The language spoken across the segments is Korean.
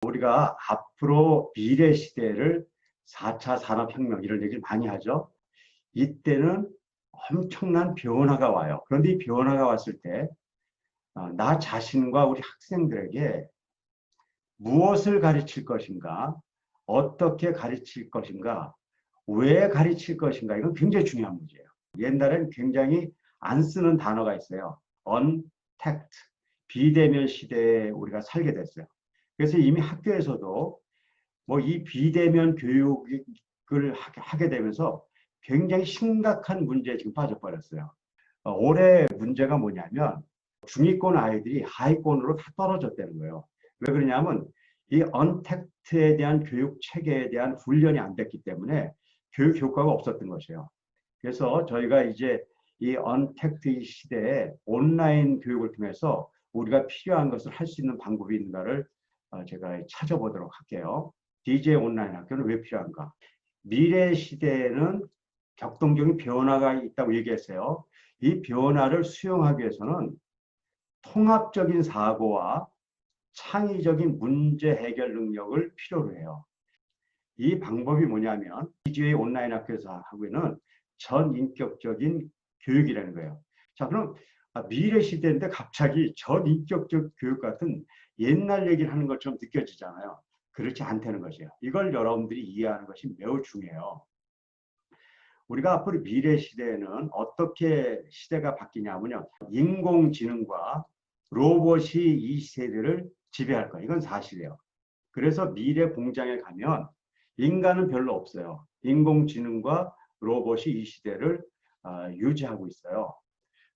우리가 앞으로 미래 시대를 4차 산업혁명 이런 얘기를 많이 하죠. 이때는 엄청난 변화가 와요. 그런데 이 변화가 왔을 때 나 자신과 우리 학생들에게 무엇을 가르칠 것인가, 어떻게 가르칠 것인가, 왜 가르칠 것인가, 이건 굉장히 중요한 문제예요. 옛날엔 굉장히 안 쓰는 단어가 있어요. untact, 비대면 시대에 우리가 살게 됐어요. 그래서 이미 학교에서도 뭐 이 비대면 교육을 하게 되면서 굉장히 심각한 문제에 지금 빠져버렸어요. 올해 문제가 뭐냐면 중위권 아이들이 하위권으로 다 떨어졌다는 거예요. 왜 그러냐면 이 언택트에 대한 교육 체계에 대한 훈련이 안 됐기 때문에 교육 효과가 없었던 것이에요. 그래서 저희가 이제 이 언택트 시대에 온라인 교육을 통해서 우리가 필요한 것을 할 수 있는 방법이 있는가를 제가 찾아보도록 할게요. DJ 온라인 학교는 왜 필요한가? 미래 시대에는 격동적인 변화가 있다고 얘기했어요. 이 변화를 수용하기 위해서는 통합적인 사고와 창의적인 문제 해결 능력을 필요로 해요. 이 방법이 뭐냐면 DJ의 온라인 학교에서 하고 있는 전인격적인 교육이라는 거예요. 자, 그럼 미래 시대인데 갑자기 전인격적 교육 같은 옛날 얘기를 하는 것처럼 느껴지잖아요. 그렇지 않다는 것이에요. 이걸 여러분들이 이해하는 것이 매우 중요해요. 우리가 앞으로 미래 시대에는 어떻게 시대가 바뀌냐면요. 인공지능과 로봇이 이 세대를 지배할 거예요. 이건 사실이에요. 그래서 미래 공장에 가면 인간은 별로 없어요. 인공지능과 로봇이 이 시대를 유지하고 있어요.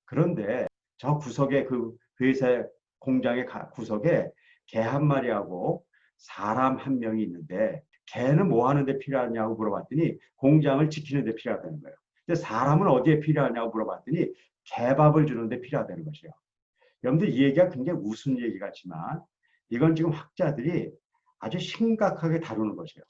그런데 저 구석에 그 회사 공장의 구석에 개 한 마리하고 사람 한 명이 있는데 개는 뭐 하는데 필요하냐고 물어봤더니 공장을 지키는데 필요하다는 거예요. 근데 사람은 어디에 필요하냐고 물어봤더니 개밥을 주는데 필요하다는 것이에요. 여러분들 이 얘기가 굉장히 우스운 얘기 같지만 이건 지금 학자들이 아주 심각하게 다루는 것이에요.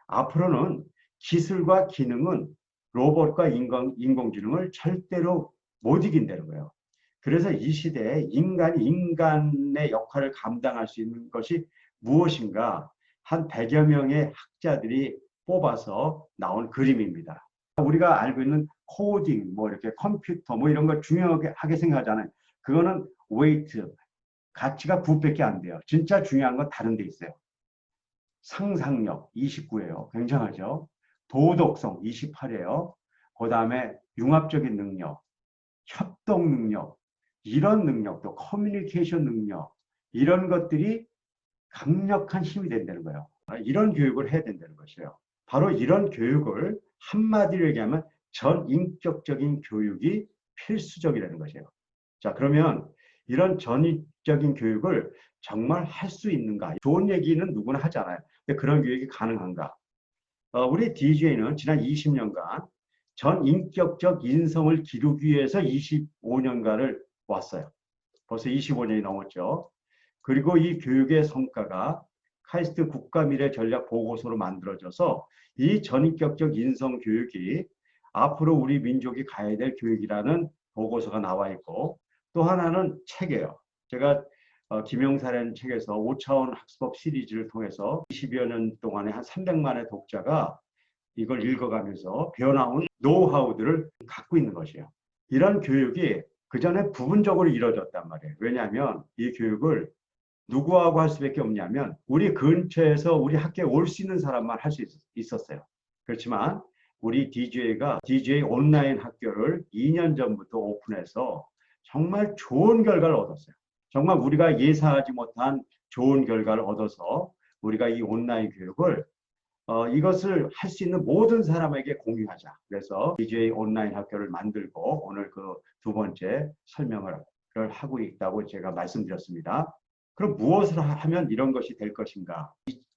앞으로는 기술과 기능은 로봇과 인공지능을 절대로 못 이긴다는 거예요. 그래서 이 시대에 인간이 인간의 역할을 감당할 수 있는 것이 무엇인가 한 100여 명의 학자들이 뽑아서 나온 그림입니다. 우리가 알고 있는 코딩, 뭐 이렇게 컴퓨터, 뭐 이런 걸 중요하게 생각하잖아요. 그거는 웨이트, 가치가 9밖에 안 돼요. 진짜 중요한 건 다른 데 있어요. 상상력 29예요. 굉장하죠. 도덕성 28이에요. 그 다음에 융합적인 능력, 협동 능력, 이런 능력도 커뮤니케이션 능력, 이런 것들이 강력한 힘이 된다는 거예요. 이런 교육을 해야 된다는 것이에요. 바로 이런 교육을 한마디로 얘기하면 전인격적인 교육이 필수적이라는 것이에요. 자, 그러면 이런 전인적인 교육을 정말 할 수 있는가? 좋은 얘기는 누구나 하잖아요. 근데 그런 교육이 가능한가? 우리 DJ는 지난 20년간 전인격적 인성을 기르기 위해서 25년간을 왔어요. 벌써 25년이 넘었죠. 그리고 이 교육의 성과가 카이스트 국가미래 전략 보고서로 만들어져서 이 전인격적 인성 교육이 앞으로 우리 민족이 가야 될 교육이라는 보고서가 나와 있고, 또 하나는 책이에요. 제가 김영사라는 책에서 5차원 학습법 시리즈를 통해서 20여 년 동안에 한 300만의 독자가 이걸 읽어가면서 배워나온 노하우들을 갖고 있는 것이에요. 이런 교육이 그전에 부분적으로 이루어졌단 말이에요. 왜냐하면 이 교육을 누구하고 할 수밖에 없냐면 우리 근처에서 우리 학교에 올 수 있는 사람만 할 수 있었어요. 그렇지만 우리 DJ가 DJ 온라인 학교를 2년 전부터 오픈해서 정말 좋은 결과를 얻었어요. 정말 우리가 예상하지 못한 좋은 결과를 얻어서 우리가 이 온라인 교육을 이것을 할 수 있는 모든 사람에게 공유하자. 그래서 DJ 온라인 학교를 만들고 오늘 그 두 번째 설명을 하고 있다고 제가 말씀드렸습니다. 그럼 무엇을 하면 이런 것이 될 것인가?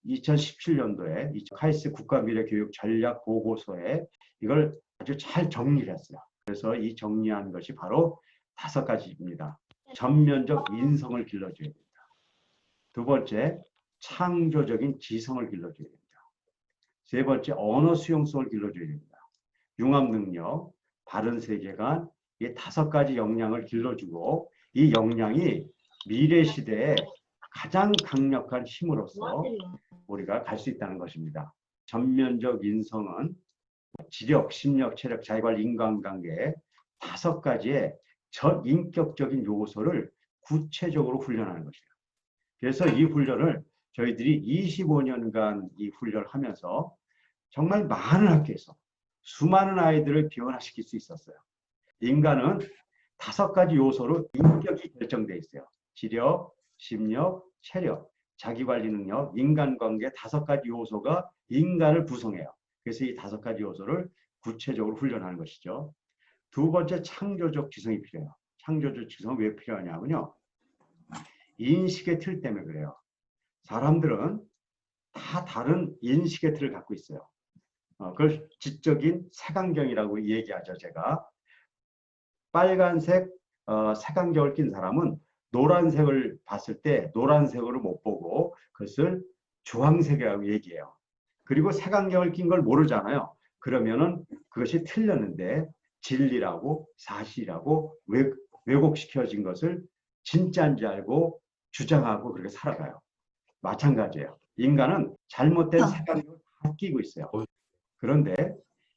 2017년도에 카이스트 국가미래교육 전략 보고서에 이걸 아주 잘 정리를 했어요. 그래서 이 정리한 것이 바로 5가지입니다. 전면적 인성을 길러줘야 됩니다. 두 번째, 창조적인 지성을 길러줘야 됩니다. 세 번째, 언어 수용성을 길러줘야 됩니다. 융합 능력, 바른 세계관, 이 5가지 역량을 길러주고 이 역량이 미래 시대에 가장 강력한 힘으로서 우리가 갈 수 있다는 것입니다. 전면적 인성은 지력, 심력, 체력, 자기관리, 인간관계 5가지의 전인격적인 요소를 구체적으로 훈련하는 것이에요. 그래서 이 훈련을 저희들이 25년간 이 훈련을 하면서 정말 많은 학교에서 수많은 아이들을 변화시킬 수 있었어요. 인간은 5가지 요소로 인격이 결정되어 있어요. 지력, 심력, 체력, 자기관리 능력, 인간관계 5가지 요소가 인간을 구성해요. 그래서 이 5가지 요소를 구체적으로 훈련하는 것이죠. 두 번째, 창조적 지성이 필요해요. 창조적 지성은 왜 필요하냐면요. 인식의 틀 때문에 그래요. 사람들은 다 다른 인식의 틀을 갖고 있어요. 그걸 지적인 색안경이라고 얘기하죠, 제가. 빨간색 색안경을 낀 사람은 노란색을 봤을 때 노란색으로 못 보고 그것을 주황색이라고 얘기해요. 그리고 색안경을 낀 걸 모르잖아요. 그러면은 그것이 틀렸는데 진리라고 사실이라고 왜곡시켜진 것을 진짜인지 알고 주장하고 그렇게 살아가요. 마찬가지예요. 인간은 잘못된 색안경을 다 끼고 있어요. 그런데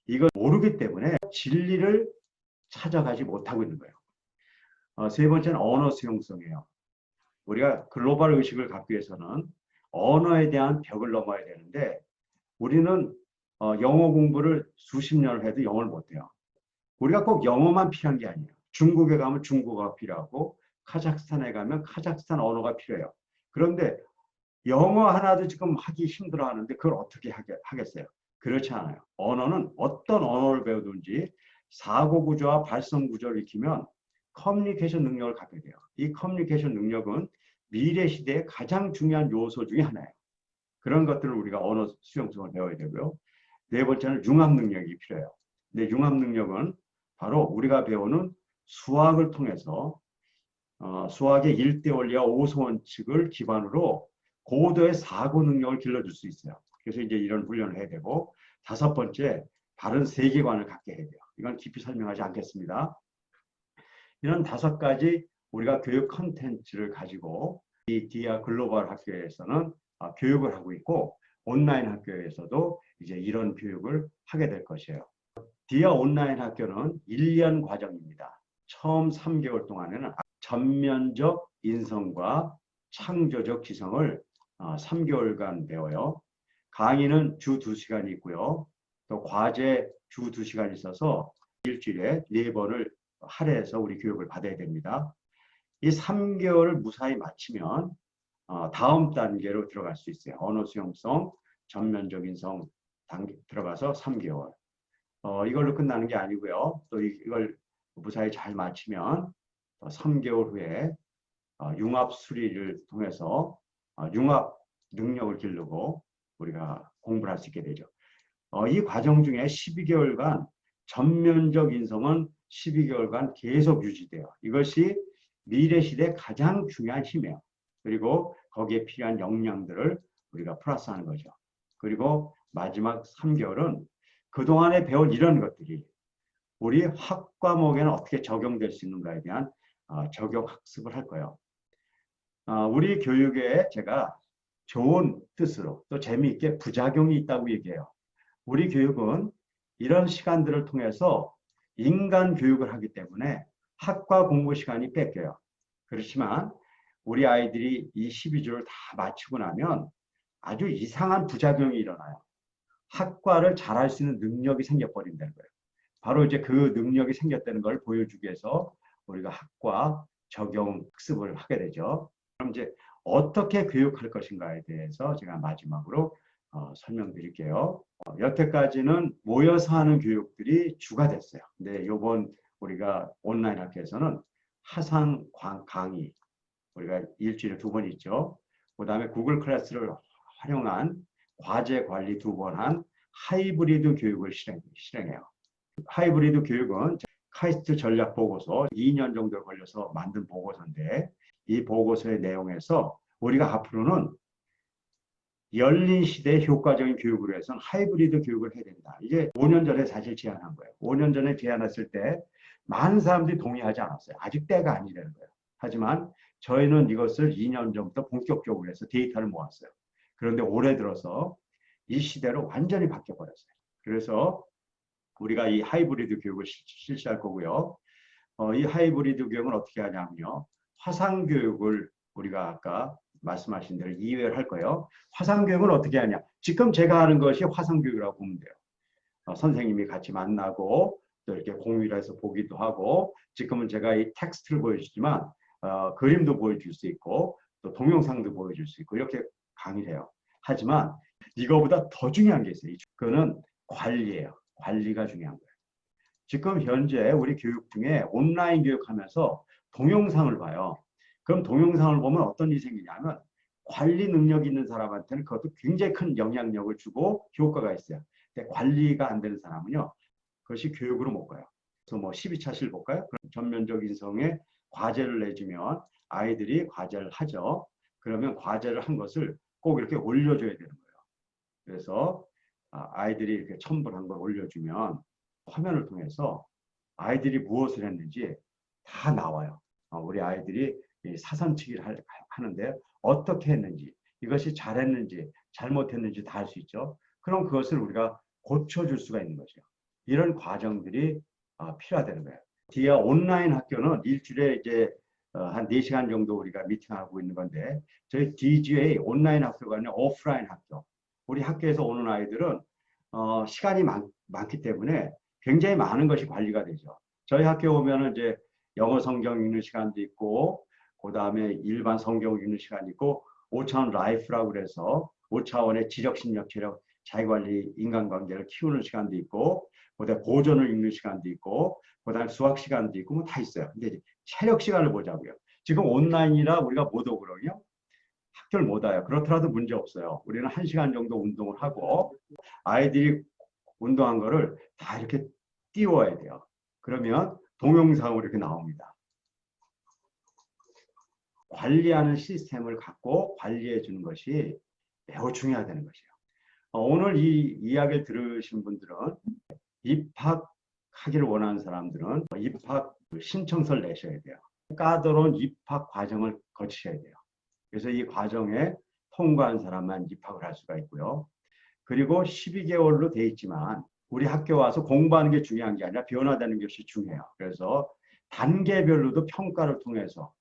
이걸 모르기 때문에 진리를 찾아가지 못하고 있는 거예요. 세 번째는 언어 수용성이에요. 우리가 글로벌 의식을 갖기 위해서는 언어에 대한 벽을 넘어야 되는데 우리는 영어 공부를 수십 년을 해도 영어를 못해요. 우리가 꼭 영어만 필요한 게 아니에요. 중국에 가면 중국어가 필요하고 카자흐스탄에 가면 카자흐스탄 언어가 필요해요. 그런데 영어 하나도 지금 하기 힘들어 하는데 그걸 어떻게 하겠어요? 그렇지 않아요. 언어는 어떤 언어를 배우든지 사고 구조와 발성 구조를 익히면 커뮤니케이션 능력을 갖게 돼요. 이 커뮤니케이션 능력은 미래 시대의 가장 중요한 요소 중에 하나예요. 그런 것들을 우리가 언어 수용성을 배워야 되고요. 네 번째는 융합 능력이 필요해요. 근데 융합 능력은 바로 우리가 배우는 수학을 통해서 수학의 1대 원리와 5소 원칙을 기반으로 고도의 사고 능력을 길러줄 수 있어요. 그래서 이제 이런 훈련을 해야 되고 5번째, 바른 세계관을 갖게 해야 돼요. 이건 깊이 설명하지 않겠습니다. 이런 5가지 우리가 교육 컨텐츠를 가지고 이 디아 글로벌 학교에서는 교육을 하고 있고 온라인 학교에서도 이제 이런 교육을 하게 될 것이에요. 디아 온라인 학교는 1년 과정입니다. 처음 3개월 동안에는 전면적 인성과 창조적 지성을 3개월간 배워요. 강의는 주 2시간이 있고요. 또 과제 주 2시간이 있어서 일주일에 4번을 할애해서 우리 교육을 받아야 됩니다. 이 3개월을 무사히 마치면 다음 단계로 들어갈 수 있어요. 언어 수용성, 전면적 인성 단계 들어가서 3개월. 이걸로 끝나는 게 아니고요. 또 이걸 무사히 잘 마치면 3개월 후에 융합 수리를 통해서 융합 능력을 기르고 우리가 공부를 할 수 있게 되죠. 이 과정 중에 12개월간 전면적 인성은 12개월간 계속 유지돼요. 이것이 미래 시대 가장 중요한 힘이에요. 그리고 거기에 필요한 역량들을 우리가 플러스하는 거죠. 그리고 마지막 3개월은 그동안에 배운 이런 것들이 우리 학 과목에는 어떻게 적용될 수 있는가에 대한 적용 학습을 할 거예요. 우리 교육에 제가 좋은 뜻으로 또 재미있게 부작용이 있다고 얘기해요. 우리 교육은 이런 시간들을 통해서 인간 교육을 하기 때문에 학과 공부 시간이 뺏겨요. 그렇지만 우리 아이들이 이 12주를 다 마치고 나면 아주 이상한 부작용이 일어나요. 학과를 잘할 수 있는 능력이 생겨버린다는 거예요. 바로 이제 그 능력이 생겼다는 걸 보여주기 위해서 우리가 학과 적용 학습을 하게 되죠. 그럼 이제 어떻게 교육할 것인가에 대해서 제가 마지막으로 설명드릴게요. 여태까지는 모여서 하는 교육들이 주가 됐어요. 근데 이번 우리가 온라인 학교에서는 화상 강의 우리가 일주일에 2번 있죠. 그 다음에 구글 클래스를 활용한 과제 관리 2번 한 하이브리드 교육을 실행해요. 하이브리드 교육은 카이스트 전략 보고서 2년 정도 걸려서 만든 보고서인데 이 보고서의 내용에서 우리가 앞으로는 열린 시대의 효과적인 교육으로 해서 하이브리드 교육을 해야 된다. 이게 5년 전에 사실 제안한 거예요. 5년 전에 제안했을 때 많은 사람들이 동의하지 않았어요. 아직 때가 아니라는 거예요. 하지만 저희는 이것을 2년 전부터 본격적으로 해서 데이터를 모았어요. 그런데 올해 들어서 이 시대로 완전히 바뀌어 버렸어요. 그래서 우리가 이 하이브리드 교육을 실시할 거고요. 이 하이브리드 교육은 어떻게 하냐면요. 화상 교육을 우리가 아까 말씀하신 대로 2회를 할 거예요. 화상 교육은 어떻게 하냐. 지금 제가 하는 것이 화상 교육이라고 보면 돼요. 선생님이 같이 만나고 또 이렇게 공유를 해서 보기도 하고, 지금은 제가 이 텍스트를 보여주지만 그림도 보여줄 수 있고 또 동영상도 보여줄 수 있고 이렇게 강의를 해요. 하지만 이거보다 더 중요한 게 있어요. 그거는 관리예요. 관리가 중요한 거예요. 지금 현재 우리 교육 중에 온라인 교육하면서 동영상을 봐요. 그럼 동영상을 보면 어떤 일이 생기냐면 관리 능력 있는 사람한테는 그것도 굉장히 큰 영향력을 주고 효과가 있어요. 근데 관리가 안 되는 사람은요, 그것이 교육으로 못 가요. 그래서 뭐 12차실 볼까요? 그럼 전면적 인성에 과제를 내주면 아이들이 과제를 하죠. 그러면 과제를 한 것을 꼭 이렇게 올려줘야 되는 거예요. 그래서 아이들이 이렇게 첨부한 걸 올려주면 화면을 통해서 아이들이 무엇을 했는지 다 나와요. 우리 아이들이 사선치기를 하는데 어떻게 했는지, 이것이 잘했는지 잘못했는지 다 알 수 있죠. 그럼 그것을 우리가 고쳐줄 수가 있는 거죠. 이런 과정들이 필요하다는 거예요. 디아 온라인 학교는 일주일에 이제 한 4시간 정도 우리가 미팅하고 있는 건데, 저희 DGA 온라인 학교가 아니라 오프라인 학교. 우리 학교에서 오는 아이들은 시간이 많기 때문에 굉장히 많은 것이 관리가 되죠. 저희 학교에 오면은 이제 영어 성경 읽는 시간도 있고, 그 다음에 일반 성경 읽는 시간이 있고, 5차원 라이프라고 그래서 5차원의 지적, 심력, 체력, 자기관리, 인간관계를 키우는 시간도 있고, 그다음에 고전을 읽는 시간도 있고, 그다음에 수학 시간도 있고, 뭐 다 있어요. 근데 이제 체력 시간을 보자고요. 지금 온라인이라 우리가 못 오거든요. 학교를 못 와요. 그렇더라도 문제 없어요. 우리는 1시간 정도 운동을 하고, 아이들이 운동한 거를 다 이렇게 띄워야 돼요. 그러면 동영상으로 이렇게 나옵니다. 관리하는 시스템을 갖고 관리해 주는 것이 매우 중요하다는 것이에요. 오늘 이 이야기를 들으신 분들은, 입학하기를 원하는 사람들은 입학 신청서를 내셔야 돼요. 까다로운 입학 과정을 거치셔야 돼요. 그래서 이 과정에 통과한 사람만 입학을 할 수가 있고요. 그리고 12개월로 돼 있지만 우리 학교 와서 공부하는 게 중요한 게 아니라 변화되는 것이 중요해요. 그래서 단계별로도 평가를 통해서,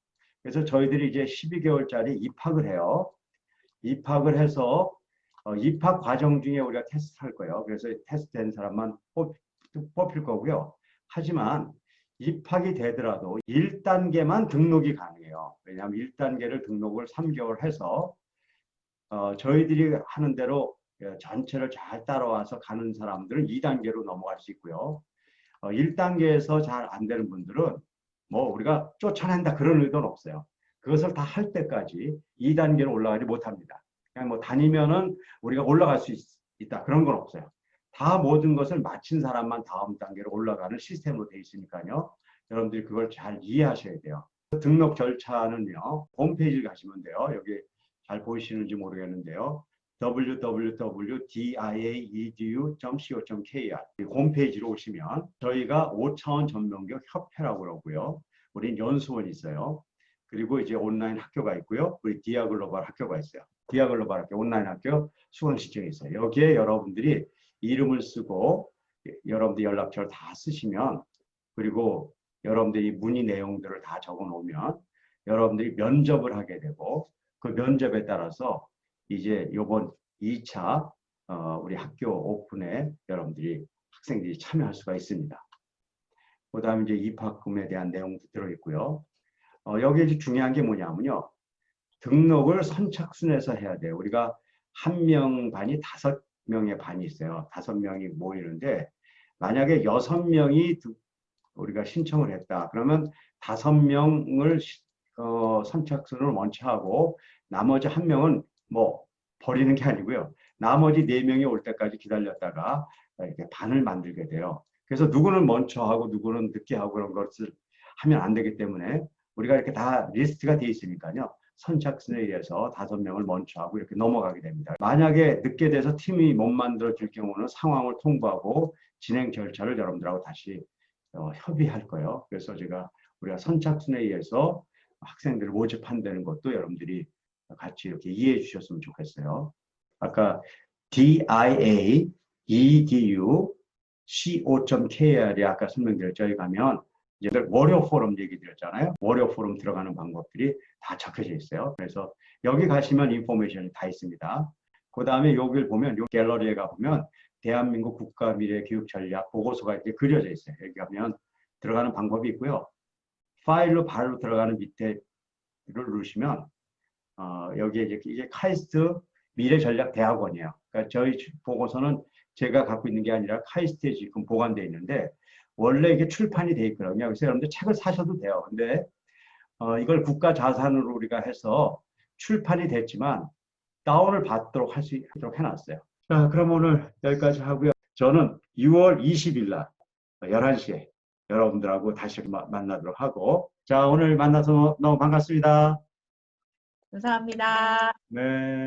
그래서 저희들이 이제 12개월짜리 입학을 해요. 입학을 해서 입학 과정 중에 우리가 테스트할 거예요. 그래서 테스트된 사람만 뽑힐 거고요. 하지만 입학이 되더라도 1단계만 등록이 가능해요. 왜냐하면 1단계를 등록을 3개월 해서 저희들이 하는 대로 전체를 잘 따라와서 가는 사람들은 2단계로 넘어갈 수 있고요. 1단계에서 잘 안 되는 분들은 뭐 우리가 쫓아낸다 그런 의도는 없어요. 그것을 다 할 때까지 2단계로 올라가지 못합니다. 그냥 뭐 다니면은 우리가 올라갈 수 있다 그런 건 없어요. 다 모든 것을 마친 사람만 다음 단계로 올라가는 시스템으로 되어 있으니까요. 여러분들이 그걸 잘 이해하셔야 돼요. 등록 절차는요, 홈페이지를 가시면 돼요. 여기 잘 보이시는지 모르겠는데요. www.diaedu.co.kr 홈페이지로 오시면 저희가 5차원 전문교육 협회라고 그러고요. 우린 연수원이 있어요. 그리고 이제 온라인 학교가 있고요. 우리 디아글로벌 학교가 있어요. 디아글로벌 학교 온라인 학교 수강 신청이 있어요. 여기에 여러분들이 이름을 쓰고 여러분들 연락처를 다 쓰시면, 그리고 여러분들이 문의 내용들을 다 적어 놓으면 여러분들이 면접을 하게 되고, 그 면접에 따라서 이제 요번 2차 우리 학교 오픈에 여러분들이 학생들이 참여할 수가 있습니다. 그 다음에 이제 입학금에 대한 내용도 들어있고요. 여기 이제 중요한 게 뭐냐면요. 등록을 선착순에서 해야 돼요. 우리가 한 명 반이 5명의 반이 있어요. 5명이 모이는데, 만약에 6명이 우리가 신청을 했다. 그러면 5명을 선착순을 먼저 하고 나머지 1명은 뭐 버리는 게 아니고요. 나머지 4명이 올 때까지 기다렸다가 이렇게 반을 만들게 돼요. 그래서 누구는 먼저 하고 누구는 늦게 하고 그런 것을 하면 안 되기 때문에 우리가 이렇게 다 리스트가 돼 있으니까요. 선착순에 의해서 5명을 먼저 하고 이렇게 넘어가게 됩니다. 만약에 늦게 돼서 팀이 못 만들어질 경우는 상황을 통보하고 진행 절차를 여러분들하고 다시 협의할 거예요. 그래서 우리가 선착순에 의해서 학생들을 모집한다는 것도 여러분들이 같이 이렇게 이해해 주셨으면 좋겠어요. 아까 DIA, EDU, CO.KR이 아까 설명드렸죠. 저희 가면 이제 월요 포럼 얘기 드렸잖아요. 월요 포럼 들어가는 방법들이 다 적혀져 있어요. 그래서 여기 가시면 인포메이션이 다 있습니다. 그 다음에 여기를 보면, 요 갤러리에 가보면 대한민국 국가미래교육전략 보고서가 이렇게 그려져 있어요. 여기 가면 들어가는 방법이 있고요. 파일로 바로 들어가는 밑에를 누르시면 여기에 이게 카이스트 미래전략대학원이에요. 그러니까 저희 보고서는 제가 갖고 있는 게 아니라 카이스트에 지금 보관되어 있는데 원래 이게 출판이 돼 있거든요. 그래서 여러분들 책을 사셔도 돼요. 근데 이걸 국가 자산으로 우리가 해서 출판이 됐지만 다운을 받도록 할 수 있도록 해놨어요. 자, 그럼 오늘 여기까지 하고요. 저는 6월 20일 날 11시에 여러분들하고 다시 만나도록 하고, 자, 오늘 만나서 너무 반갑습니다. 감사합니다. 네.